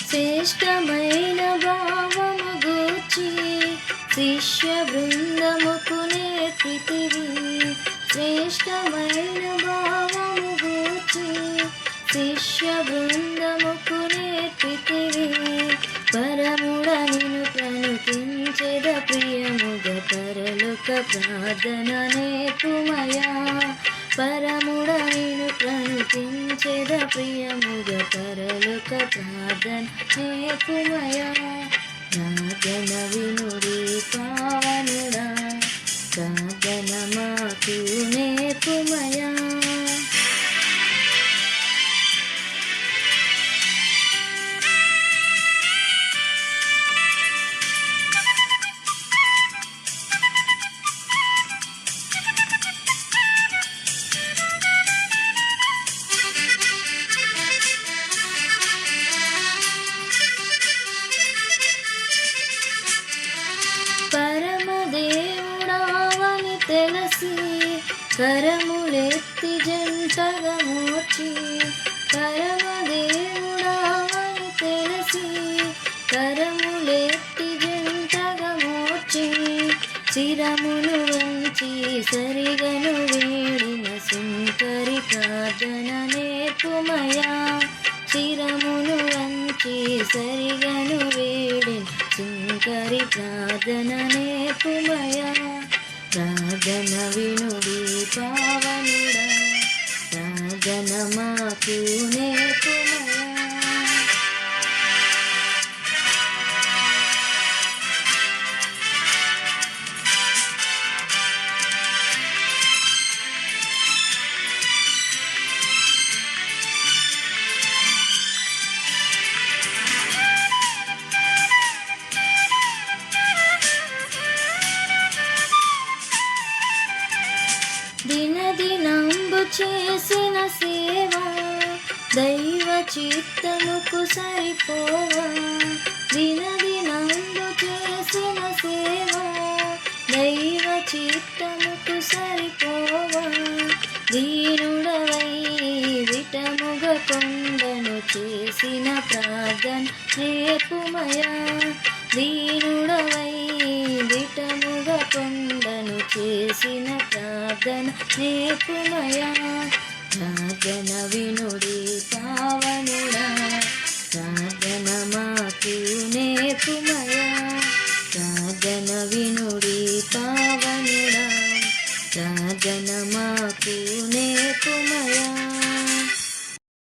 శ్రేష్టమైన భావము గూర్చి శిష్య బృందముకు నేర్పితివి. శ్రేష్టమైన భావము గూర్చి శిష్య బృందముకు నేర్పితివి. పరముడ నిన్ను ప్రణుతించెద ప్రియముగ పరలోక ప్రార్థన నేర్పుమయా. పరముడ నిన్ను ప్రణుతించెద ప్రియముగ పరలోక ప్రార్థన నేర్పుమయా. ప్రార్థన వినుడి పావనుడా, ప్రార్థన మాకు నేర్పుమయా. పరమదేవుడావని తెలిసి కరములెత్తి జంటగా మోర్చి. పరమదేవుడావని తెలిసి కరములెత్తి జంటగా మోర్చి. శిరమును వంచి సరిగను వేడిన సుంకరి ప్రార్థన నేర్పుమయా. శిరమును వంచి సరిగను వేడిన సుంకరి ప్రార్థన నేర్పుమయా. ప్రార్థన వినుడి పావనుడా, ప్రార్థన మాకు నేర్పుమయా. దినదినంబు చేసిన సేవ దైవ చిత్తముకు సరిపోవా. దినదినంబు చేసిన సేవ దైవ చిత్తముకు సరిపోవా. దీనుడవై విటముగ కొండను చేసిన ప్రార్థన నేర్పుమయా. దీనుడవై విటముగ కొండను చేసిన ప్రార్థన నేర్పుమయా. ప్రార్థన వినుడి